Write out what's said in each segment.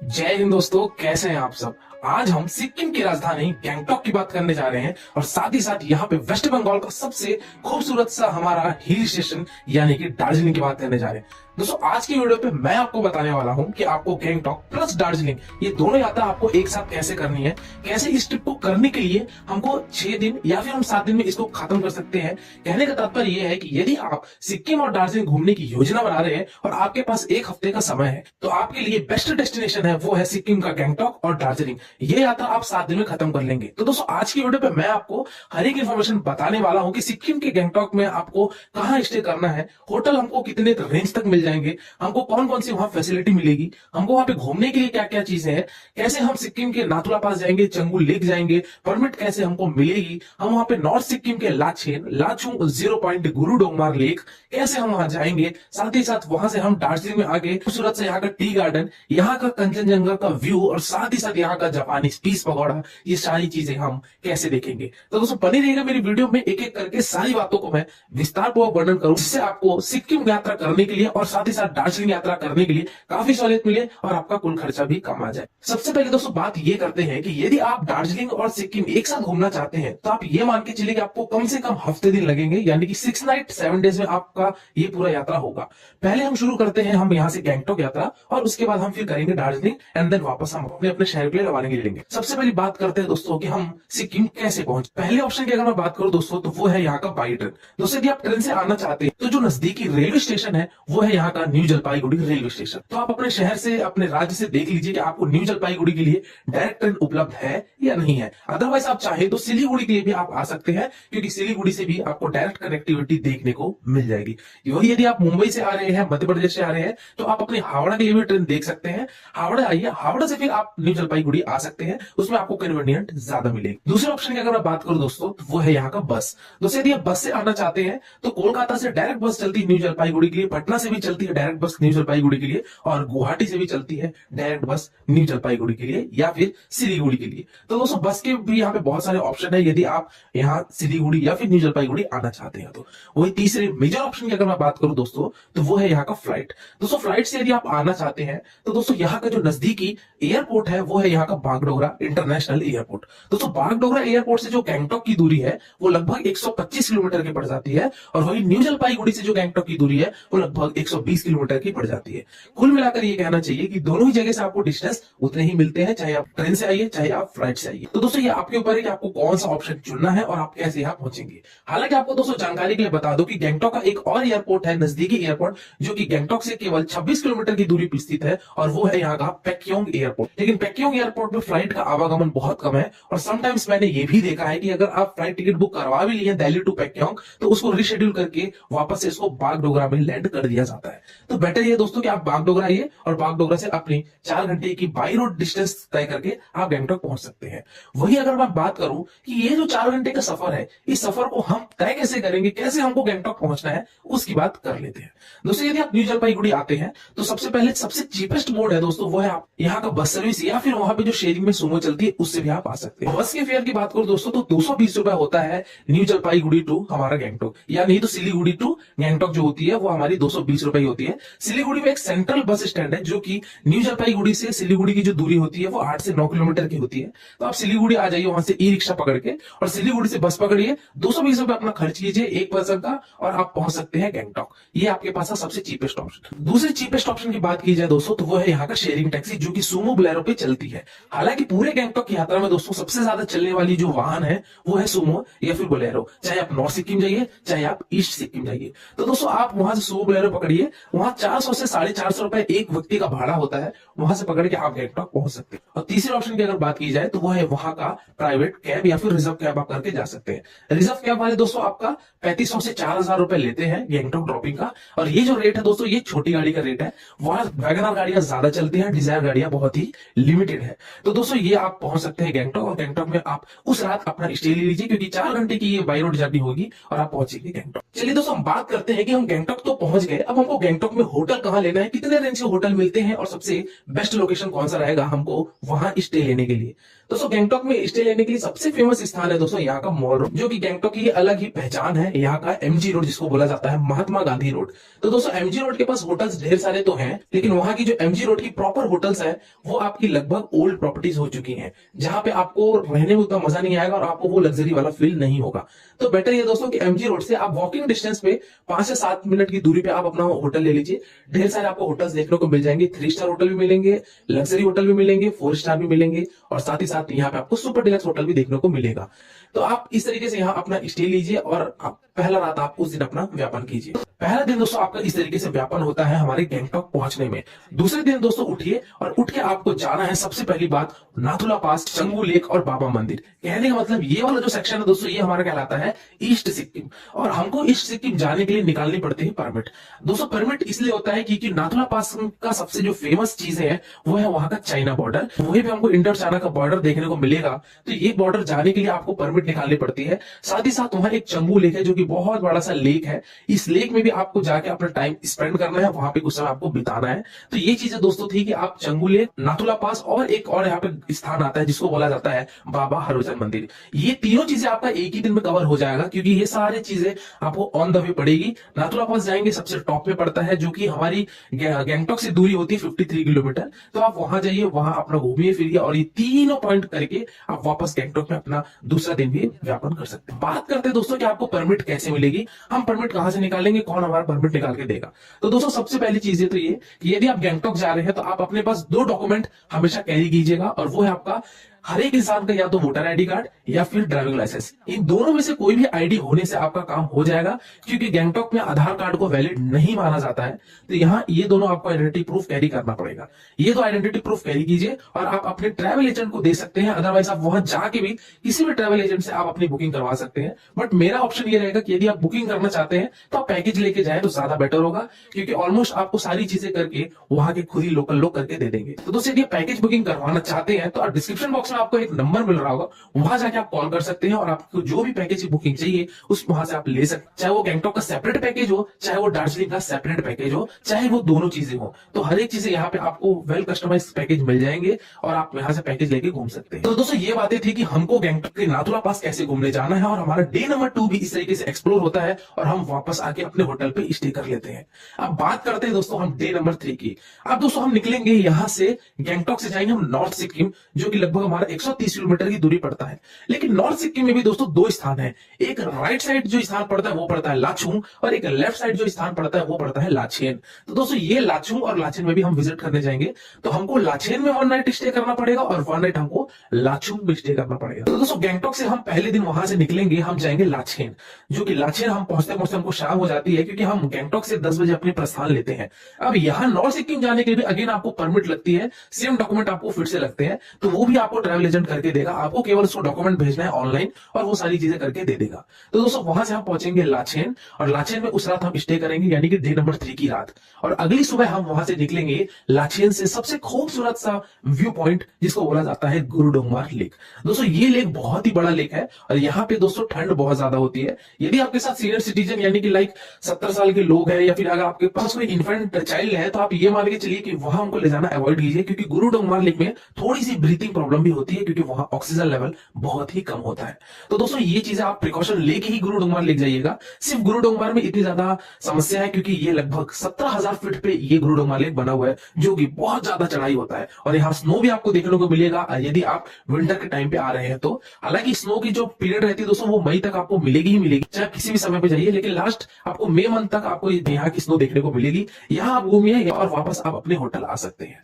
जय हिंद दोस्तों, कैसे हैं आप सब। आज हम सिक्किम की राजधानी गैंगटॉक की बात करने जा रहे हैं और साथ ही साथ यहाँ पे वेस्ट बंगाल का सबसे खूबसूरत सा हमारा हिल स्टेशन यानी कि दार्जिलिंग की बात करने जा रहे हैं। दोस्तों आज की वीडियो पे मैं आपको बताने वाला हूँ कि आपको गैंगटॉक प्लस दार्जिलिंग ये दोनों यात्रा आपको एक साथ कैसे करनी है, कैसे इस ट्रिप को करने के लिए हमको 6 दिन या फिर हम 7 दिन में इसको खत्म कर सकते हैं। कहने का तात्पर्य यह है कि यदि आप सिक्किम और दार्जिलिंग घूमने की योजना बना रहे हैं और आपके पास एक हफ्ते का समय है तो आपके लिए बेस्ट डेस्टिनेशन है वो है सिक्किम का गैंगटॉक और दार्जिलिंग। ये यात्रा आप 7 दिन में खत्म कर लेंगे। तो दोस्तों आज की वीडियो पे मैं आपको हर एक इन्फॉर्मेशन बताने वाला हूँ कि सिक्किम के गैंगटॉक में आपको कहाँ स्टे करना है, होटल हमको कितने रेंज तक मिल जाएंगे, हमको कौन कौन सी वहां फैसिलिटी मिलेगी, हमको वहां पे घूमने के लिए क्या क्या चीजें हैं, कैसे हम सिक्किम के नाथुला पास जाएंगे, चंगू लेक जाएंगे, परमिट कैसे हमको मिलेगी, हम वहां पे नॉर्थ सिक्किम के लाचुंग 0 पॉइंट गुरु डोंगमार लेक कैसे हम वहां जाएंगे, साथ ही साथ वहां से हम दार्जिलिंग में आगे खूबसूरत से यहाँ का टी गार्डन, यहाँ का कंचनजंगा का व्यू और साथ ही साथ यहाँ का जापानी पीस पकौड़ा, ये सारी चीजें हम कैसे देखेंगे। तो दोस्तों बनी रहेगा मेरी वीडियो में, एक एक करके सारी बातों को मैं विस्तार पूर्वक वर्णन करूं जिससे आपको सिक्किम यात्रा करने के लिए और साथ ही साथ दार्जिलिंग यात्रा करने के लिए काफी सहूलियत मिले और आपका कुल खर्चा भी कम आ जाए। सबसे पहले दोस्तों बात ये करते हैं कि यदि आप दार्जिलिंग और सिक्किम एक साथ घूमना चाहते हैं तो आप ये मान के चलिए कि आपको कम से कम हफ्ते दिन लगेंगे, यानी कि 6 नाइट 7 डेज में आपका ये पूरा यात्रा होगा। पहले हम शुरू करते हैं हम यहाँ से गैंगटॉक यात्रा और उसके बाद हम फिर करेंगे दार्जिलिंग एंड देन वापस हम अपने अपने शहर के लिए रवानगी ले लेंगे। सबसे पहले बात करते हैं दोस्तों कि हम सिक्किम कैसे पहुंचे। पहले ऑप्शन की अगर मैं बात करूं दोस्तों तो वो है यहाँ का बाई ट्रेन। दोस्तों यदि आप ट्रेन से आना चाहते हैं तो जो नजदीकी रेलवे स्टेशन है वो है यहाँ का न्यू जलपाईगुड़ी रेलवे स्टेशन। तो आप अपने शहर से अपने राज्य से देख लीजिए कि आपको न्यू जलपाईगुड़ी के लिए डायरेक्ट ट्रेन उपलब्ध है या नहीं है। अदरवाइज आप चाहे तो सिलीगुड़ी के लिए भी आप आ सकते हैं क्योंकि सिलीगुड़ी से भी आपको डायरेक्ट कनेक्टिविटी देखने को मिल जाएगी। वही यदि आप मुंबई से आ रहे हैं, मध्य प्रदेश से आ रहे हैं तो आप अपने हावड़ा के लिए भी ट्रेन देख सकते हैं। हावड़ा आइए, हावड़ा से फिर आप न्यू जलपाईगुड़ी आ सकते हैं, उसमें आपको कन्वीनियंट ज्यादा मिलेगी। दूसरे ऑप्शन की अगर मैं बात करूं दोस्तों तो वो है यहाँ का बस। दोस्तों यदि आप बस से आना चाहते हैं तो कोलकाता से डायरेक्ट बस चलती है न्यू जलपाईगुड़ी के लिए, पटना से भी चलती है डायरेक्ट बस न्यू जलपाईगुड़ी के लिए और गुवाहाटी से भी चलती है डायरेक्ट बस न्यू जलपाईगुड़ी के लिए या फिर सिलीगुड़ी के लिए। तो दोस्तों बस के भी यहाँ पे बहुत सारे ऑप्शन है यदि आप यहाँ सिलीगुड़ी या फिर न्यू जलपाईगुड़ी आना चाहते हैं तो। वही तीसरे मेजर ऑप्शन की अगर मैं बात करूं दोस्तों तो वो है यहाँ का फ्लाइट। दोस्तों फ्लाइट से यदि आप आना चाहते हैं तो दोस्तों यहाँ का जो नजदीकी एयरपोर्ट है वो है यहाँ का बागडोगरा इंटरनेशनल एयरपोर्ट। दोस्तों बागडोगरा एयरपोर्ट से जो गैंगटॉक की दूरी है वो लगभग 125 किलोमीटर की पड़ जाती है और वही न्यू जलपाईगुड़ी से जो गैंगटॉक की दूरी है वो लगभग 120 किलोमीटर की पड़ जाती है। कुल मिलाकर ये कहना चाहिए कि दोनों ही जगह से आपको डिस्टेंस उतने ही मिलते हैं, चाहे आप ट्रेन से आइए चाहे आप फ्लाइट से आइए। तो दोस्तों ये आपके ऊपर है कि आपको कौन सा ऑप्शन चुनना है और आप कैसे यहाँ पहुंचेंगे। हालांकि आपको दोस्तों जानकारी के लिए बता दो कि गैंगटॉक का एक और एयरपोर्ट है नजदीकी एयरपोर्ट जो कि गैंगटॉक से केवल 26 किलोमीटर की दूरी पर स्थित है और वो है यहाँ का पैक्योंग एयरपोर्ट। लेकिन पैक्योंग एयरपोर्ट में फ्लाइट का आवागमन बहुत कम है और समटाइम्स मैंने ये भी देखा है कि अगर आप फ्लाइट टिकट बुक करवा भी लिए दिल्ली टू पैक्योंग तो उसको रिशेड्यूल करके वापस से इसको बागडोगरा में लैंड कर दिया जाता है। तो बेटर ये दोस्तों कि आप बागडोगरा आइए और बागडोगरा से अपनी 4 घंटे की बाई रोड डिस्टेंस तय करके आप गैंगटॉक पहुंच सकते हैं। वही अगर मैं बात करूं कि ये जो 4 घंटे का सफर है इस सफर को हम तय कैसे करेंगे, कैसे हमको गैंगटॉक पहुंचना है उसकी बात कर लेते हैं। दोस्तों यदि आप न्यू जलपाईगुड़ी आते हैं तो सबसे पहले सबसे चीपेस्ट मोड है दोस्तों वो है आप यहाँ का बस सर्विस या फिर वहां पे जो शेयरिंग में सुमो चलती है उससे भी आप आ सकते हैं। बस के फेयर की बात करूं दोस्तों तो 220 रुपए होता है न्यू जलपाईगुड़ी टू हमारा गैंगटॉक, या नहीं तो सिलीगुड़ी टू गैंगटॉक जो होती है वो हमारी 220 रुपए होती है। सिलीगुड़ी में एक सेंट्रल बस स्टैंड है जो कि न्यू जलपाईगुड़ी से सिलीगुड़ी की जो दूरी होती है वो 8 से 9 किलोमीटर की होती है। तो आप सिलीगुड़ी आ जाइए वहां से ई रिक्शा पकड़ के और सिलीगुड़ी से बस पकड़िए, 220 रुपए अपना खर्च कीजिए एक पर्सन का और आप पहुंच सकते हैं गैंगटॉक। ये आपके पास है सबसे चीपेस्ट ऑप्शन। दूसरे चीपेस्ट ऑप्शन की बात की जाए दोस्तों तो वो है यहाँ का शेयरिंग टैक्सी जो कि सुमो बोलेरो पे चलती है। हालांकि पूरे गैंगटॉक की यात्रा में दोस्तों सबसे ज्यादा चलने वाली जो वाहन है वो है सुमो या फिर बोलेरो, चाहे आप नॉर्थ सिक्किम जाइए चाहे आप ईस्ट सिक्किम जाइए। तो दोस्तों आप वहां से सुमो बोलेरो पकड़िए, वहां 400 से 450 रुपए एक व्यक्ति का भाड़ा होता है, वहां से पकड़ के आप गैंगटॉक पहुंच सकते हैं। और तीसरे ऑप्शन की अगर बात की जाए तो वो है वहां का प्राइवेट कैब या फिर रिजर्व कैब आप करके जा सकते हैं। रिजर्व कैब वाले दोस्तों आपका 3500 से 4000 रुपए लेते हैं गैंगटॉक ड्रॉपिंग का और ये जो रेट है दोस्तों ये छोटी गाड़ी का रेट है। वहां वैगनआर गाड़ियां ज्यादा चलती हैं, डिजायर गाड़ियां बहुत ही लिमिटेड है। तो दोस्तों ये आप पहुंच सकते हैं गैंगटॉक और गैंगटॉक में आप उस रात अपना स्टे ले लीजिए क्योंकि 4 घंटे की ये बाई रोड जर्नी होगी और आप पहुंचेंगे गैंगटॉक। चलिए दोस्तों हम बात करते हैं कि हम गैंगटॉक तो पहुंच गए, अब हमको हमको गैंगटॉक में होटल कहाँ लेना है, कितने रेंज के होटल मिलते हैं और सबसे बेस्ट लोकेशन कौन सा रहेगा हमको वहां स्टे लेने के लिए। दोस्तों गैंगटॉक में स्टे लेने के लिए सबसे फेमस स्थान है दोस्तों यहाँ का मॉल रोड, जो कि गैंगटॉक की अलग ही पहचान है। यहाँ का एमजी रोड जिसको बोला जाता है, महात्मा गांधी रोड। तो दोस्तों एमजी रोड के पास होटल्स ढेर सारे तो हैं, लेकिन वहां की जो एमजी रोड की प्रॉपर होटल्स है वो आपकी लगभग ओल्ड प्रॉपर्टीज हो चुकी हैं, जहां पे आपको रहने में उतना मजा नहीं आएगा और आपको वो लग्जरी वाला फील नहीं होगा। तो बेटर ये दोस्तों कि एमजी रोड से आप वॉकिंग डिस्टेंस पे 5 से 7 मिनट की दूरी पे आप अपना होटल ले लीजिए। ढेर सारे आपको होटल्स देखने को मिल जाएंगे, 3 स्टार होटल भी मिलेंगे, लग्जरी होटल भी मिलेंगे, 4 स्टार भी मिलेंगे और साथ ही साथ यहाँ पे आपको सुपर डिलक्स होटल भी देखने को मिलेगा। तो आप इस तरीके से यहाँ अपना स्टे लीजिए और आप पहला रात आप उस दिन अपना व्यापन कीजिए। पहला दिन दोस्तों आपका इस तरीके से व्यापन होता है हमारे गैंगटॉक पहुंचने में। दूसरे दिन दोस्तों उठिए और उठ के आपको जाना है सबसे पहली बात नाथुला पास, चंगू लेक और बाबा मंदिर। कहने का मतलब ये वाला जो सेक्शन है दोस्तों ये हमारा कहलाता है ईस्ट सिक्किम, और हमको ईस्ट सिक्किम जाने के लिए निकालनी पड़ती है परमिट। दोस्तों परमिट इसलिए होता है क्योंकि नाथुला पास का सबसे जो फेमस चीज है वो है वहां का चाइना बॉर्डर। वहीं पे हमको इंडो चाइना का बॉर्डर देखने को मिलेगा, तो ये बॉर्डर जाने के लिए आपको परमिट निकालनी पड़ती है। साथ ही साथ वहां एक चंगू लेक है जो कि बहुत बड़ा सा लेक है। इस लेक में भी आपको जाके अपना टाइम स्पेंड करना है, वहां पे कुछ समय आपको बिताना है। तो ये चीजें दोस्तों थी कि आप चंगू लेक, नाथुला पास और एक और यहाँ पे स्थान आता है जिसको बोला जाता है बाबा हरभजन मंदिर। ये तीनों चीजें आपका एक ही दिन में कवर हो जाएगा, क्योंकि ये सारी चीजें आपको ऑन द वे पड़ेगी। नाथुला पास जाएंगे, सबसे टॉप में पड़ता है, जो कि हमारी गैंगटॉक से दूरी होती है 53 किलोमीटर। तो आप वहां जाइए, वहां अपना घूमिए फिरिए और ये तीनों पॉइंट करके आप वापस गैंगटॉक में अपना दूसरा दिन भी व्यापन कर सकते हैं। बात करते हैं दोस्तों कि आपको परमिट कैसे मिलेगी, हम परमिट कहां से निकालेंगे, कौन हमारा परमिट निकाल के देगा। तो दोस्तों सबसे पहली चीज है तो ये कि यदि आप गैंगटॉक जा रहे हैं तो आप अपने पास 2 डॉक्यूमेंट हमेशा कैरी कीजिएगा, और वो है आपका हर एक इंसान का या तो वोटर आईडी कार्ड या फिर ड्राइविंग लाइसेंस। इन दोनों में से कोई भी आईडी होने से आपका काम हो जाएगा, क्योंकि गैंगटॉक में आधार कार्ड को वैलिड नहीं माना जाता है। तो यहाँ ये दोनों आपको आइडेंटिटी प्रूफ कैरी करना पड़ेगा। ये तो आइडेंटिटी प्रूफ कैरी कीजिए और आप अपने ट्रैवल एजेंट को दे सकते हैं। अदरवाइज आप वहां जाके भी किसी भी ट्रैवल एजेंट से आप अपनी बुकिंग करवा सकते हैं। बट मेरा ऑप्शन ये रहेगा कि यदि आप बुकिंग करना चाहते हैं तो आप पैकेज लेके जाए तो ज्यादा बेटर होगा, क्योंकि ऑलमोस्ट आपको सारी चीजें करके वहां के खुद ही लोकल लोग करके दे देंगे। तो दोस्तों यदि पैकेज बुकिंग करवाना चाहते हैं तो डिस्क्रिप्शन बॉक्स में आपको एक नंबर रहा होगा, वहां जाके आप कॉल कर सकते हैं और आपको जो भी पैकेज की बुकिंग चाहिए उस वहां से आप ले सकते हैं। चाहे वो गैंगटॉक का सेपरेट पैकेज हो, चाहे वो दार्जिलिंग का सेपरेट पैकेज हो, चाहे वो दोनों चीजें हो, तो हर एक चीजें यहाँ पे आपको वेल कस्टमाइज पैकेज मिल जाएंगे और आप यहाँ से पैकेज लेके घूम सकते हैं। तो दोस्तों ये बातें थी कि हमको गैंगटॉक के नाथुला पास कैसे घूमने जाना है, और हमारा डे नंबर 2 भी इस तरीके से एक्सप्लोर होता है और हम वापस आके अपने होटल पे स्टे कर लेते हैं। अब बात करते हैं दोस्तों हम डे नंबर 3 की। अब दोस्तों हम निकलेंगे यहाँ से, गैंगटॉक से जाएंगे हम नॉर्थ सिक्किम, जो कि लगभग हमारा 130 किलोमीटर की दूरी पड़ता है। लेकिन नॉर्थ सिक्किम में भी दोस्तों 2 स्थान है। एक राइट साइड जो स्थान पड़ता है वो पड़ता है लाचुंग, और एक लेफ्ट साइड जो स्थान पड़ता है वो पड़ता है लाचेन। तो दोस्तों ये लाचुंग और लाचेन में भी हम विजिट करने जाएंगे। तो हमको लाचेन में 1 नाइट स्टे करना पड़ेगा और 1 नाइट हमको लाचुंग में स्टे करना पड़ेगा। तो दोस्तों गैंगटॉक से हम पहले दिन वहां से निकलेंगे, हम जाएंगे लाचेन, जो कि लाचेन हम पहुंचते पहुंचते हमको शाम हो जाती है, क्योंकि हम गैंगटॉक से 10 बजे अपने प्रस्थान लेते हैं। अब यहाँ नॉर्थ सिक्किम जाने के लिए अगेन आपको परमिट लगती है, सेम डॉक्यूमेंट आपको फिर से लगते हैं, तो वो भी आपको ट्रैवल एजेंट करके देगा। आपको केवल उसको डॉक्यूमेंट भेजना है ऑनलाइन और वो सारी चीजें करके दे देगा। तो दोस्तों वहां से हम पहुंचेंगे लाचेन, और लाचेन में उस रात हम स्टे करेंगे, यानी कि डे नंबर 3 की रात। और अगली सुबह हम वहां से निकलेंगे लाचेन से सबसे खूबसूरत सा व्यू पॉइंट, जिसको बोला जाता है गुरुडोंगमार लेक। दोस्तों ये लेक बहुत ही बड़ा लेक है और यहाँ पे दोस्तों ठंड बहुत ज्यादा होती है। यदि आपके साथ सीनियर सिटीजन यानी कि लाइक 70 साल के लोग हैं, या फिर अगर आपके पास कोई इन्फेंट चाइल्ड है, तो आप ये मान के चलिए कि वहां उनको ले जाना अवॉइड कीजिए, क्योंकि गुरुडोंगमार लेक में थोड़ी सी ब्रीथिंग प्रॉब्लम भी होती है, क्योंकि वहां ऑक्सीजन लेवल बहुत ही कम होता है। तो दोस्तों ये चीजें आप प्रिकॉशन लेके ही गुरुडोंगमार लेक जाइएगा। सिर्फ गुरुडोंगमार में इतनी ज्यादा समस्या है क्योंकि ये लगभग 17,000 फीट पे ये गुरुडोंगमार लेक बना हुआ है, जो कि बहुत ज्यादा चढ़ाई होता है। और यहाँ स्नो भी आपको देखने को मिलेगा यदि आप विंटर के टाइम पे आ रहे हैं तो। हालांकि स्नो की जो पीरियड रहती है दोस्तों वो मई तक आपको मिलेगी ही मिलेगी, चाहे किसी भी समय पे जाइए, लेकिन लास्ट आपको मई मंथ तक आपको यहाँ की स्नो देखने को मिलेगी। यहाँ आप घूमिए और वापस आप अपने होटल आ सकते हैं।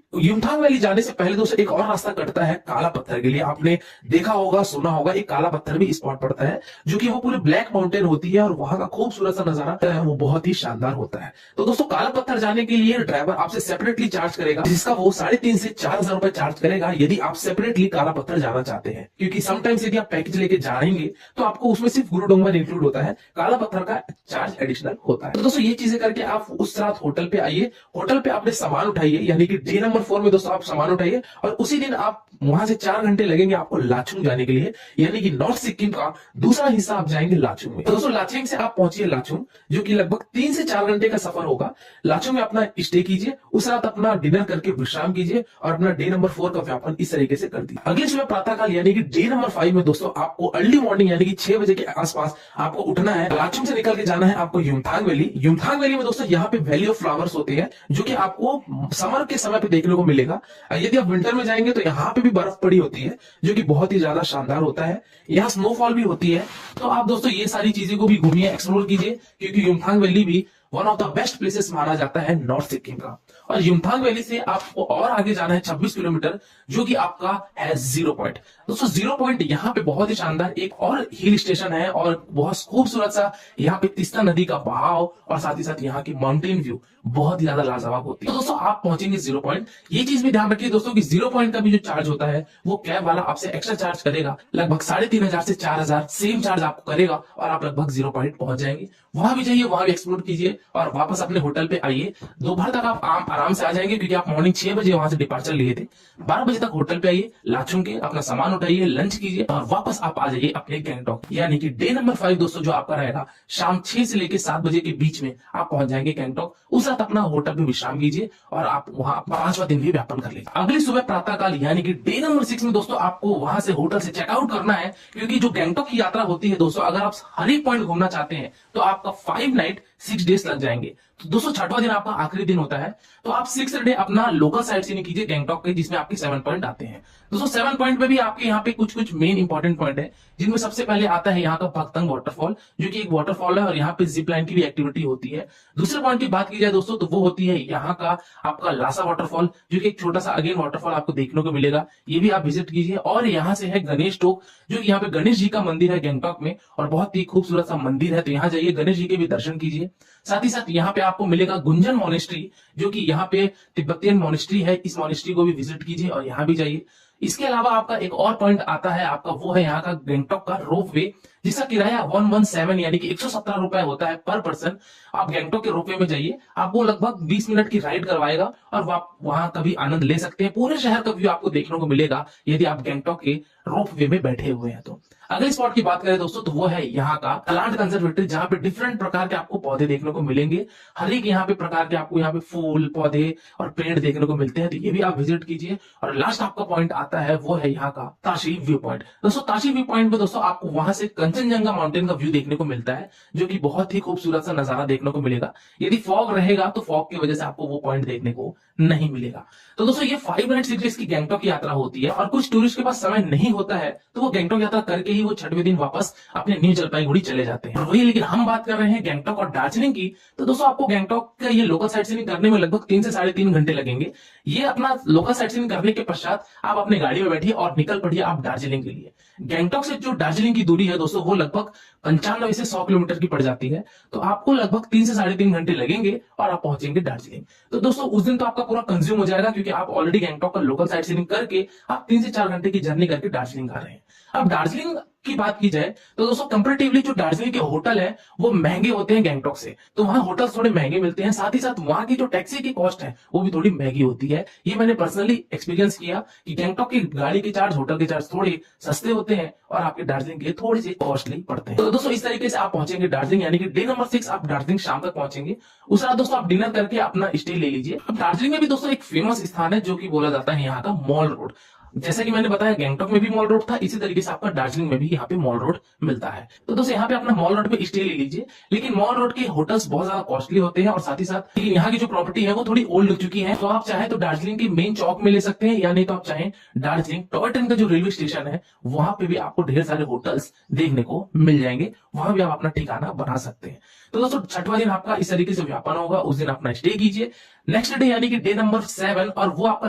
युमथांग वैली जाने से पहले दोस्तों एक और रास्ता कटता है काला पत्थर के लिए। आपने देखा होगा, सुना होगा, एक काला पत्थर भी स्पॉट पड़ता है, जो कि वो पूरी ब्लैक माउंटेन होती है और वहां का खूबसूरत सा नजारा है, वो बहुत ही शानदार होता है। तो दोस्तों काला पत्थर जाने के लिए ड्राइवर आपसे सेपरेटली चार्ज करेगा, जिसका वो 3,500 से 4,000 रुपए चार्ज करेगा, यदि आप सेपरेटली काला पत्थर जाना चाहते हैं। क्योंकि समटाइम्स यदि आप पैकेज लेके जाएंगे तो आपको उसमें सिर्फ गुरुडोंगमार इंक्लूड होता है, काला पत्थर का चार्ज एडिशनल होता है। तो दोस्तों ये चीजें करके आप उस रात होटल पे आइए, होटल पे अपने सामान उठाइए, यानी कि डे नंबर नंबर 4 में दोस्तों आप सामान उठाइए और उसी दिन आप वहां से 4 घंटे लगेंगे आपको लाचुंग जाने के लिए, यानी कि नॉर्थ सिक्किम का दूसरा हिस्सा आप जाएंगे लाचुंग में। तो दोस्तों लाचुंग से आप पहुंचिए लाचुंग, जो कि लगभग 3 से 4 घंटे का सफर होगा। लाचुंग में अपना स्टे कीजिए, उस रात अपना डिनर करके विश्राम कीजिए और अपना डे नंबर 4 का व्यापन इस तरीके से कर दीजिए। अगले सुबह प्रातःकाल यानी कि डे नंबर 5 में दोस्तों आपको अर्ली मॉर्निंग यानी कि 6 बजे के आसपास आपको उठना है। लाचुंग से निकल के जाना है आपको युमथांग वैली। युमथांग वैली में दोस्तों यहाँ पे वैली ऑफ फ्लावर्स होते हैं, जो कि आपको समर के समय पे देखने को मिलेगा। यदि आप विंटर में जाएंगे तो यहाँ पे भी बर्फ पड़ी होती है, जो कि बहुत ही ज्यादा शानदार होता है। यहाँ स्नोफॉल भी होती है। तो आप दोस्तों ये सारी चीजें को भी घूमिए, एक्सप्लोर कीजिए, क्योंकि युमथांग वैली भी one of the best places माना जाता है नॉर्थ सिक्किम का। और युमथांग वैली से आपको और आगे जाना है 26 किलोमीटर, जो कि आपका है जीरो पॉइंट। दोस्तों जीरो पॉइंट यहाँ पे बहुत ही शानदार एक और हिल स्टेशन है और बहुत खूबसूरत सा यहाँ पे तीस्ता नदी का बहाव और साथ ही साथ यहाँ की माउंटेन व्यू बहुत ही ज्यादा लाजवाब होती है। तो दोस्तों आप पहुंचेंगे जीरो पॉइंट। ये चीज भी ध्यान रखिए दोस्तों कि जीरो पॉइंट का भी जो चार्ज होता है वो कैब वाला आपसे एक्स्ट्रा चार्ज करेगा, लगभग 3500 से 4000 सेम चार्ज आपको करेगा और आप लगभग जीरो पॉइंट पहुंच जाएंगे। वहां भी जाइए, वहां भी एक्सप्लोर कीजिए और वापस अपने होटल पे आइए। दोपहर तक आप आराम से आ जाएंगे, क्योंकि आप मॉर्निंग 6 बजे वहां से डिपार्चर लिए थे। 12 बजे तक होटल पे आइए, लाचुंग के अपना सामान उठाइए, लंच कीजिए और वापस आप आ जाइए अपने गैंगटॉक। यानी कि डे नंबर 5 दोस्तों जो आपका रहेगा शाम 6 से लेकर 7 बजे के बीच में आप पहुंच जाएंगे गैंगटॉक। उस रात अपना होटल पे विश्राम कीजिए और आप वहां 5वां दिन भी व्यापन कर लीजिए। अगली सुबह प्रातःकाल यानी कि डे नंबर 6 में दोस्तों आपको वहां से होटल से चेकआउट करना है, क्योंकि जो गैंगटॉक की यात्रा होती है दोस्तों, अगर आप हर एक पॉइंट घूमना चाहते हैं तो आपका 5 नाइट 6 डेज लग जाएंगे। तो दोस्तों 6वां दिन आपका आखिरी दिन होता है, तो आप 6th डे अपना लोकल साइट सीइंग कीजिए गैंगटॉक के, जिसमें आपके 7 पॉइंट आते हैं। दोस्तों 7 पॉइंट पे भी आपके यहाँ पे कुछ कुछ मेन इंपॉर्टेंट पॉइंट है, जिनमें सबसे पहले आता है यहाँ का भक्तंग वाटरफॉल, जो कि एक वाटरफॉल है और यहाँ पे जिप लाइन की भी एक्टिविटी होती है। दूसरे पॉइंट की बात की जाए दोस्तों तो वो होती है यहाँ का आपका लासा वाटरफॉल, जो कि एक छोटा सा अगेन वाटरफॉल आपको देखने को मिलेगा। ये भी आप विजिट कीजिए। और यहाँ से है गणेश टोक, जो कि यहाँ पे गणेश जी का मंदिर है गैंगटॉक में और बहुत ही खूबसूरत सा मंदिर है। तो यहाँ जाइए, गणेश जी के भी दर्शन कीजिए। साथ ही साथ यहाँ पे आपको मिलेगा गुंजन मोनेस्ट्री, जो कि यहाँ पे तिब्बतियन मोनेस्ट्री है। इस मोनेस्ट्री को भी विजिट कीजिए और यहाँ भी जाइए। इसके अलावा आपका एक और पॉइंट आता है आपका, वो है यहाँ का गैंगटॉक का रोप वे, जिसका किराया 117 यानी कि 117 रुपए होता है पर पर्सन। आप गैंगटॉक के रोपवे में जाइए, आपको लगभग 20 मिनट की राइड करवाएगा और आप वहां का भी आनंद ले सकते हैं। पूरे शहर का व्यू आपको देखने को मिलेगा यदि आप गैंगटॉक के रोपवे में बैठे हुए हैं। तो अगले स्पॉट की बात करें दोस्तों तो वो है यहाँ का प्लांट कंजर्वेटरी, जहां पे डिफरेंट प्रकार के आपको पौधे देखने को मिलेंगे। हर एक यहाँ पे प्रकार के आपको यहाँ पे फूल, पौधे और पेड़ देखने को मिलते हैं। तो ये भी आप विजिट कीजिए। और लास्ट आपका पॉइंट आता है वो है यहाँ का ताशी व्यू पॉइंट। दोस्तों ताशी व्यू पॉइंट में दोस्तों आपको वहां से कंचनजंगा माउंटेन का व्यू देखने को मिलता है, जो कि बहुत ही खूबसूरत सा नजारा देखने को मिलेगा। यदि फॉग रहेगा तो फॉग की वजह से आपको वो पॉइंट देखने को नहीं मिलेगा। तो दोस्तों ये 5 नाइट 6 डेज की गैंगटॉक की यात्रा होती है और कुछ टूरिस्ट के पास समय नहीं होता है, तो वो गैंगटॉक यात्रा करके ही वो 6वें दिन वापस अपने न्यू जलपाईगुड़ी चले जाते हैं। वही लेकिन हम बात कर रहे हैं गैंगटॉक और दार्जिलिंग की। तो दोस्तों आपको गैंगटॉक का ये लोकल साइट सीइंग करने में लगभग 3 से 3.5 घंटे लगेंगे। ये अपना लोकल साइट सीइंग करने के पश्चात आप अपनी गाड़ी में बैठिए और निकल पड़िए आप दार्जिलिंग के लिए। गैंगटॉक से जो दार्जिलिंग की दूरी है दोस्तों वो लगभग 95 से 100 किलोमीटर की पड़ जाती है। तो आपको लगभग 3 से 3.5 घंटे लगेंगे और आप पहुंचेंगे दार्जिलिंग। तो दोस्तों उस दिन तो आपका पूरा कंज्यूम हो जाएगा, क्योंकि आप ऑलरेडी गैंगटॉक का लोकल साइट सीइंग करके आप 3 से 4 घंटे की जर्नी करके दार्जिलिंग आ रहे हैं। अब दार्जिलिंग की बात की जाए तो दोस्तों कंपैरेटिवली जो दार्जिलिंग के होटल है वो महंगे होते हैं गैंगटॉक से। तो वहां होटल थोड़े महंगे मिलते हैं, साथ ही साथ वहां की जो टैक्सी की कॉस्ट है वो भी थोड़ी महंगी होती है। ये मैंने पर्सनली एक्सपीरियंस किया कि गैंगटॉक की गाड़ी के चार्ज, होटल के चार्ज थोड़े सस्ते होते हैं और आपके दार्जिलिंग के थोड़े से कॉस्टली पड़ते हैं। तो दोस्तों इस तरीके से आप पहुंचेंगे दार्जिलिंग, यानी कि डे नंबर 6 आप दार्जिलिंग शाम तक पहुंचेंगे। उस रात दोस्तों आप डिनर करके अपना स्टे ले लीजिए। अब दार्जिलिंग में भी दोस्तों एक फेमस स्थान है जो कि बोला जाता है यहाँ का मॉल रोड। जैसा कि मैंने बताया गैंगटॉक में भी मॉल रोड था, इसी तरीके से आपका दार्जिलिंग में भी यहाँ पे मॉल रोड मिलता है। तो दोस्तों यहाँ पे अपना मॉल रोड पे स्टे ले लीजिए। लेकिन मॉल रोड के होटल्स बहुत ज्यादा कॉस्टली होते हैं और साथ ही साथ लेकिन यहाँ की जो प्रॉपर्टी है वो थोड़ी ओल्ड हो चुकी है। तो आप चाहे तो दार्जिलिंग के मेन चौक में ले सकते हैं, या नहीं तो आप चाहें दार्जिलिंग टॉय ट्रेन का जो रेलवे स्टेशन है वहां पे भी आपको ढेर सारे होटल्स देखने को मिल जाएंगे। वहां भी आप अपना ठिकाना बना सकते हैं। तो दोस्तों 6वां दिन आपका इस तरीके से व्यापन होगा। उस दिन अपना स्टे कीजिए। नेक्स्ट डे यानी कि डे नंबर 7 और वो आपका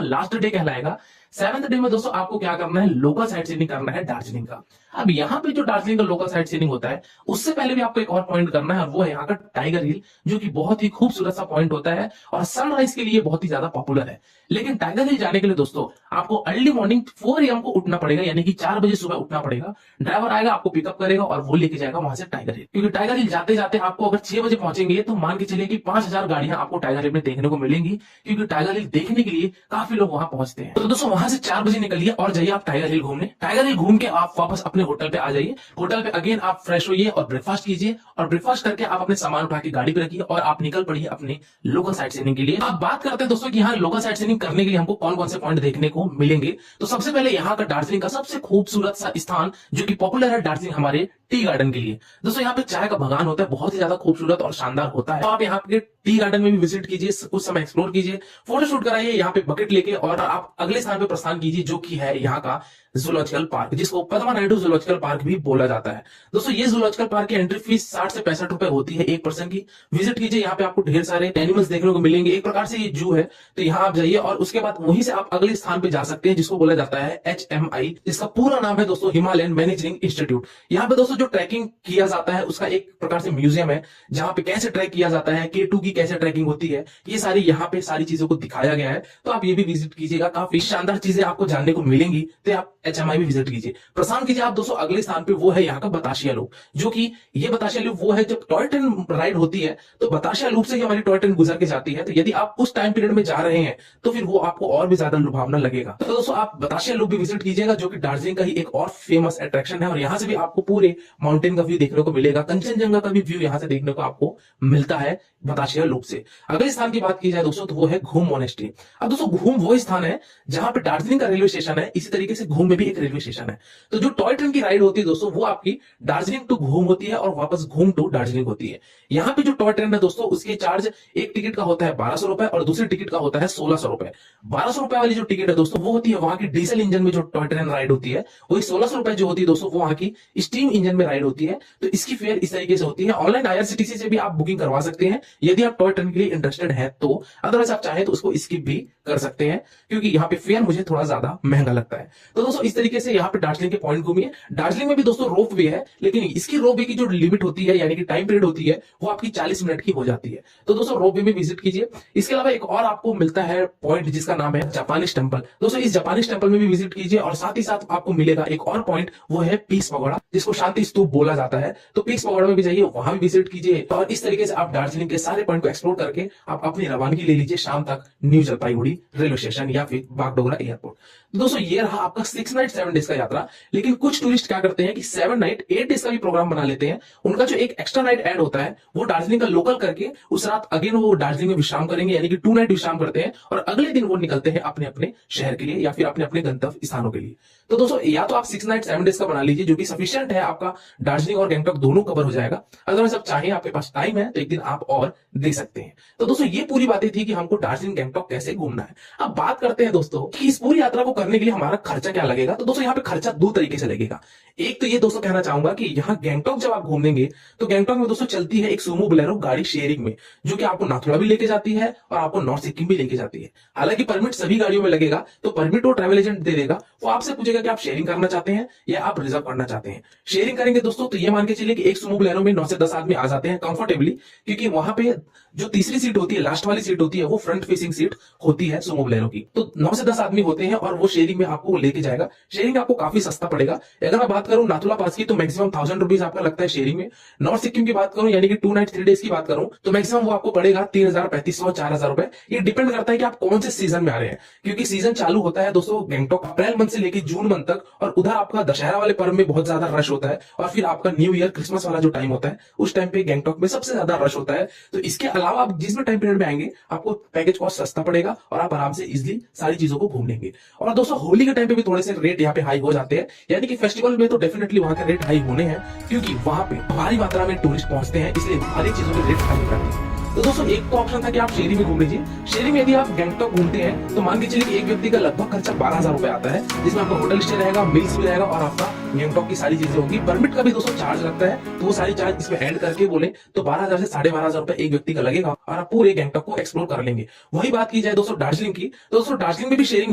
लास्ट डे कहलाएगा। 7th डे में दोस्तों आपको क्या करना है, लोकल साइट सीइंग करना है दार्जिलिंग का। अब यहाँ पे जो दार्जिलिंग का लोकल साइट सीइंग होता है उससे पहले भी आपको एक और पॉइंट करना है और वो है यहाँ का टाइगर हिल, जो कि बहुत ही खूबसूरत सा पॉइंट होता है और सनराइज के लिए बहुत ही ज्यादा पॉपुलर है। लेकिन टाइगर हिल जाने के लिए दोस्तों आपको अर्ली मॉर्निंग 4 AM को उठना पड़ेगा, यानी कि 4 बजे सुबह उठना पड़ेगा। ड्राइवर आएगा, आपको पिकअप करेगा और वो लेके जाएगा वहां से टाइगर हिल। क्योंकि टाइगर हिल जाते जाते आपको अगर 6 बजे पहुंचेंगे तो मान के चलिए कि 5000 गाड़ियां आपको टाइगर हिल में देखने को मिलेंगी, क्योंकि टाइगर हिल देखने के लिए काफी लोग वहां पहुंचते हैं। तो दोस्तों वहां से 4 बजे निकलिए और जाइए आप टाइगर हिल घूमने। टाइगर हिल घूम के आप वापस अपने होटल पे आ जाइए। होटल पे अगेन आप फ्रेश होइए और ब्रेकफास्ट कीजिए, और ब्रेकफास्ट करके आप अपने सामान उठा के गाड़ी पे रखिए और आप निकल पड़िए अपने लोकल साइट सीइंग के लिए। आप बात करते हैं दोस्तों कि यहाँ लोकल साइट सीइंग करने के लिए हमको कौन कौन से पॉइंट देखने को मिलेंगे। तो सबसे पहले यहाँ का दार्जिलिंग का सबसे खूबसूरत सा स्थान जो कि पॉपुलर है दार्जिलिंग हमारे टी गार्डन के लिए। दोस्तों यहाँ पे चाय का बागान होता है, बहुत ही ज्यादा खूबसूरत और शानदार होता है। तो आप यहाँ पे टी गार्डन में भी विजिट कीजिए, कुछ समय एक्सप्लोर कीजिए, फोटोशूट कराइए यहाँ पे बकेट लेके, और आप अगले स्थान पे प्रस्थान कीजिए जो कि है यहाँ का जूलॉजिकल पार्क, जिसको पद्मा नायडू जूलॉजिकल पार्क भी बोला जाता है। दोस्तों ये जूलॉजिकल पार्क की एंट्री फीस 60 से 65 रुपए होती है एक पर्सन की। विजिट कीजिए, यहाँ पे आपको ढेर सारे एनिमल्स देखने को मिलेंगे, एक प्रकार से ये जू है। तो यहाँ आप जाइए और उसके बाद वहीं से आप अगले स्थान पे जा सकते हैं जिसको बोला जाता है HMI, जिसका पूरा नाम है दोस्तों हिमालयन मैनेजरिंग इंस्टीट्यूट। यहाँ पे दोस्तों जो ट्रैकिंग किया जाता है उसका एक प्रकार से म्यूजियम है, जहाँ पे कैसे ट्रैक किया जाता है, K2 की कैसे ट्रैकिंग होती है, ये सारी यहाँ पे सारी चीजों को दिखाया गया है। तो आप ये भी विजिट कीजिएगा, काफी शानदार चीजें आपको जानने को मिलेंगी। तो आप HMI भी विजिट कीजिए। प्रस्थान कीजिए आप दोस्तों अगले स्थान पे, वो है यहाँ का बताशिया लूप, जो कि ये बताशिया लूप वो है जब टॉय ट्रेन राइड होती है तो बताशिया लूप से ही हमारी टॉय ट्रेन गुजर के जाती है। तो यदि आप उस टाइम पीरियड में जा रहे हैं तो फिर वो आपको और भी ज्यादा लुभावना लगेगा। तो दोस्तों आप बताशिया लूप भी विजिट कीजिएगा, जो कि दार्जिलिंग का ही एक और फेमस अट्रैक्शन है, और यहाँ से भी आपको पूरे माउंटेन का व्यू देखने को मिलेगा, कंचनजंगा का भी व्यू यहाँ से देखने को आपको मिलता है बताशिया लूप से। अगले स्थान की बात की जाए दोस्तों तो वो है घूम मोनेस्ट्री। अब दोस्तों घूम वो स्थान है जहां पे दार्जिलिंग का रेलवे स्टेशन है, इसी तरीके से घूम में भी एक रेलवे स्टेशन है। तो जो टॉय ट्रेन की राइड होती है दोस्तों वो आपकी दार्जिलिंग टू घूम होती है और वापस घूम टू दार्जिलिंग होती है। यहाँ पे जो टॉय ट्रेन है दोस्तों उसके चार्ज एक टिकट का होता है 1200 रुपए और दूसरी टिकट का होता है 1600 रुपए। 1200 रुपए वाली जो टिकट है दोस्तों वो होती है वहां की डीजल इंजन में जो टॉय ट्रेन राइड होती है, वही 1600 रुपए जो होती है दोस्तों वो वहां की स्टीम इंजन में राइड होती है। तो इसकी फेयर इस तरीके से होती है। ऑनलाइन IRCTC से भी आप बुकिंग करवा सकते हैं यदि आप टॉय ट्रेन के लिए इंटरेस्टेड है तो, अदरवाइज आप चाहें तो उसको स्किप भी कर सकते हैं, क्योंकि यहाँ पे फेयर मुझे थोड़ा ज्यादा महंगा लगता है। तो दोस्तों इस तरीके से यहाँ पे दार्जिलिंग के पॉइंट घूमिए। दार्जिलिंग में भी दोस्तों रोप वे है, लेकिन इसकी रोप वे की जो लिमिट होती है यानी कि टाइम पीरियड होती है वो आपकी 40 मिनट की हो जाती है। तो दोस्तों रोप वे में विजिट कीजिए। इसके अलावा एक और आपको मिलता है पॉइंट जिसका नाम है जापानीज टेम्पल। दोस्तों इस जापानीज टेम्पल में भी विजिट कीजिए, और साथ ही साथ आपको मिलेगा एक और पॉइंट, वो है पीस पगोड़ा, जिसको शांति स्तूप बोला जाता है। तो पीस पगोड़ा में भी जाइए, वहां भी विजिट कीजिए, और इस तरीके से आप दार्जिलिंग के सारे पॉइंट को एक्सप्लोर करके आप अपनी रवानगी ले लीजिए शाम तक न्यू जलपाईगुड़ी रेलवे स्टेशन या फिर बागडोगरा एयरपोर्ट। तो दोस्तों ये रहा आपका 6 नाइट 7 डेज का यात्रा। लेकिन कुछ टूरिस्ट क्या करते हैं कि 7 नाइट 8 डेज का भी प्रोग्राम बना लेते हैं। उनका जो एक एक्स्ट्रा नाइट ऐड होता है वो दार्जिलिंग का लोकल करके उस रात अगेन वो दार्जिलिंग में विश्राम करेंगे, यानी कि 2 नाइट विश्राम करते हैं, और अगले दिन वो निकलते हैं अपने अपने शहर के लिए या फिर अपने अपने गंतव्य स्थानों के लिए। तो दोस्तों या तो आप 6 नाइट 7 डेज का बना लीजिए, जो कि सफिशिएंट है, आपका दार्जिलिंग और गैंगटॉक दोनों कवर हो जाएगा। अदरवाइज आप चाहें, आपके पास टाइम है तो एक दिन आप और दे सकते हैं। तो दोस्तों ये पूरी बातें थी कि हमको दार्जिलिंग गैंगटॉक कैसे घूमना है। अब बात करते हैं दोस्तों कि इस पूरी यात्रा को करने के लिए हमारा खर्चा क्या लगेगा। तो दोस्तों यहाँ पे खर्चा 2 तरीके से लगेगा। एक तो ये दोस्तों कहना चाहूंगा कि यहाँ गैंगटॉक जब आप घूमेंगे तो गैंगटॉक में दोस्तों चलती है एक सुमो बोलेरो गाड़ी शेयरिंग में, जो कि आपको नाथुला भी लेके जाती है और आपको नॉर्थ सिक्किम भी लेके जाती है। हालांकि परमिट सभी गाड़ियों में लगेगा, तो परमिट वो ट्रैवल एजेंट दे देगा। वो आपसे पूछेगा कि आप शेयरिंग करना चाहते हैं या आप रिजर्व करना चाहते हैं। शेयरिंग करेंगे दोस्तों तो ये मान के चलिए कि एक सुमो बोलेरो में 9 से 10 आदमी आ जाते हैं कंफर्टेबली, क्योंकि वहां पे जो तीसरी सीट होती है, लास्ट वाली सीट होती है, वो फ्रंट फेसिंग सीट होती है सुमो बोलेरो की। तो 9 से 10 आदमी होते हैं और वो शेयरिंग में आपको लेके जाएगा। शेयरिंग आपको काफी सस्ता पड़ेगा। अगर मैं बात करूं नाथुला पास की तो मैक्सिमम 1000 रुपीज आपका लगता है शेयरिंग में। नॉर्थ सिक्किम की बात करूं यानी कि 2 नाइट 3 डेज की बात करूं तो मैक्सिमम वो आपको पड़ेगा 3000, 3500, 4000 रुपए। ये डिपेंड करता है कि आप कौन से सीजन में आ रहे हैं, क्योंकि सीजन चालू होता है दोस्तों गैंगटॉक अप्रैल मंथ से लेकर जून मंथ तक, और उधर आपका दशहरा वाले पर्व में बहुत ज्यादा रश होता है, और फिर आपका न्यू ईयर क्रिसमस वाला जो टाइम होता है उस टाइम पे गैंगटॉक में सबसे ज्यादा रश होता है। तो इसके अलावा आप जिस भी टाइम पीरियड में आएंगे आपको पैकेज कॉस्ट सस्ता पड़ेगा और आप आराम से इजिली सारी चीजों को घूम लेंगे। और दोस्तों होली के टाइम पे भी थोड़े से रेट यहाँ पे हाई हो जाते हैं, यानी कि फेस्टिवल में तो डेफिनेटली वहां के रेट हाई होने हैं, क्योंकि वहां पे भारी मात्रा में टूरिस्ट पहुंचते हैं, इसलिए भारी चीजों के रेट हाई हो जाते हैं। तो दोस्तों एक तो ऑप्शन था कि आप शेयरिंग में घूम लीजिए। शेयरिंग में यदि आप गैंगटॉक घूमते हैं तो मान के चलिए कि एक व्यक्ति का लगभग खर्चा 12000 रुपए आता है, जिसमें आपका होटल स्टे रहेगा, मील्स भी रहेगा और आपका गैंगटॉक की सारी चीजें होगी। परमिट का भी दोस्तों चार्ज लगता है, तो वो सारी चार्ज इसमें ऐड करके बोले तो 12000 से 12500 रुपए एक व्यक्ति का लगेगा और आप पूरे गैंगटॉक को एक्सप्लोर कर लेंगे। वही बात की जाए दोस्तों दार्जिलिंग की, तो दोस्तों दार्जिलिंग में भी शेयरिंग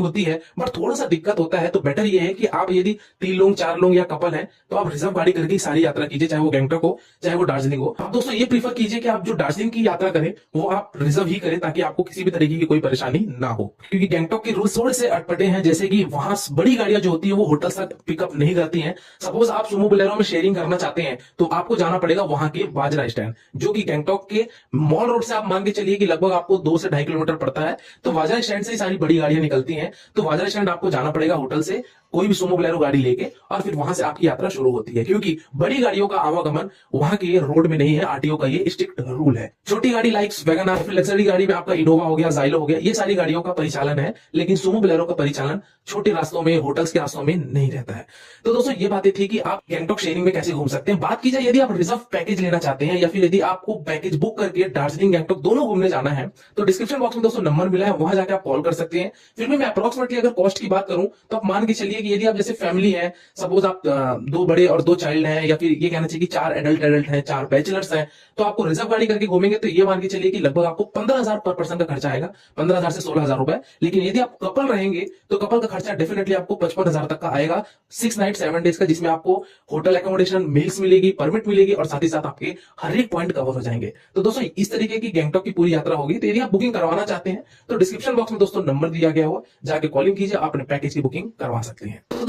होती है, बट थोड़ा सा दिक्कत होता है। तो बेटर ये है कि आप यदि 3 लोग 4 लोग या कपल है तो आप रिजर्व गाड़ी करके सारी यात्रा कीजिए, चाहे वो गैंगटॉक हो चाहे वो दार्जिलिंग हो। आप दोस्तों ये प्रीफर कीजिए कि आप जो दार्जिलिंग की यात्रा यात्रा करें वो आप रिजर्व ही करें, ताकि आपको किसी भी तरीके की कोई परेशानी ना हो। क्योंकि गैंगटॉक के रूल्स थोड़े से अटपटे हैं, जैसे कि वहां बड़ी गाड़ियां जो होती है वो होटल तक पिकअप नहीं करती हैं। सपोज आप सुमो बोलेरो में शेयरिंग करना चाहते हैं तो आपको जाना पड़ेगा वहां के बाजरा स्टैंड, जो कि गैंगटॉक के मॉल रोड से आप मान के चलिए कि लगभग आपको 2 से 2.5 किलोमीटर पड़ता है। तो बाजरा स्टैंड से ही सारी बड़ी गाड़ियां निकलती हैं। तो बाजरा स्टैंड आपको जाना पड़ेगा होटल से कोई भी सुमो बोलेरो गाड़ी लेके, और फिर वहां से आपकी यात्रा शुरू होती है। क्योंकि बड़ी गाड़ियों का आवागमन वहां के रोड में नहीं है, आरटीओ का ये स्ट्रिक्ट रूल है। छोटी गाड़ी लाइक वैगन आर, फिर लग्जरी गाड़ी में आपका इनोवा हो गया, जाइलो हो गया, ये सारी गाड़ियों का परिचालन है। लेकिन सुमो बोलेरो का परिचालन छोटे रास्तों में, होटल्स के रास्तों में नहीं रहता है। तो दोस्तों ये बातें थी कि आप गैंगटॉक शेयरिंग में कैसे घूम सकते हैं। बात की जाए यदि आप रिजर्व पैकेज लेना चाहते हैं या फिर यदि आपको पैकेज बुक करके दार्जिलिंग गैंगटॉक दोनों घूमने जाना है, तो डिस्क्रिप्शन बॉक्स में दोस्तों नंबर मिला है, वहां जाकर आप कॉल कर सकते हैं। फिर भी मैं अप्रोक्सीमेटली अगर कॉस्ट की बात करूं तो आप मान के चलिए कि यदि आप जैसे फैमिली है, सपोज आप 2 बड़े और 2 चाइल्ड हैं, या फिर ये कहना चाहिए कि 4 एडल्ट हैं, 4 बैचलर्स हैं, तो आपको रिजर्व गाड़ी करके घूमेंगे तो ये मान के चलिए कि लगभग आपको 15,000 पर पर्सन का खर्चा आएगा, 15,000 से 16,000 रुपए। लेकिन यदि आप कपल रहेंगे तो कपल का खर्चा डेफिनेटली आपको 55,000 तक का आएगा, 6 नाइट 7 डेज का, जिसमें आपको होटल एकोमोडेशन, मील्स मिलेगी, परमिट मिलेगी, और साथ ही साथ आपके हर एक पॉइंट कवर हो जाएंगे। तो दोस्तों इस तरीके की गैंगटॉक की पूरी यात्रा होगी। तो यदि आप बुकिंग करवाना चाहते हैं तो डिस्क्रिप्शन बॉक्स में दोस्तों नंबर दिया गया हो, जाके कॉलिंग कीजिए, आप अपने पैकेज की बुकिंग करवा सकते हैं। तो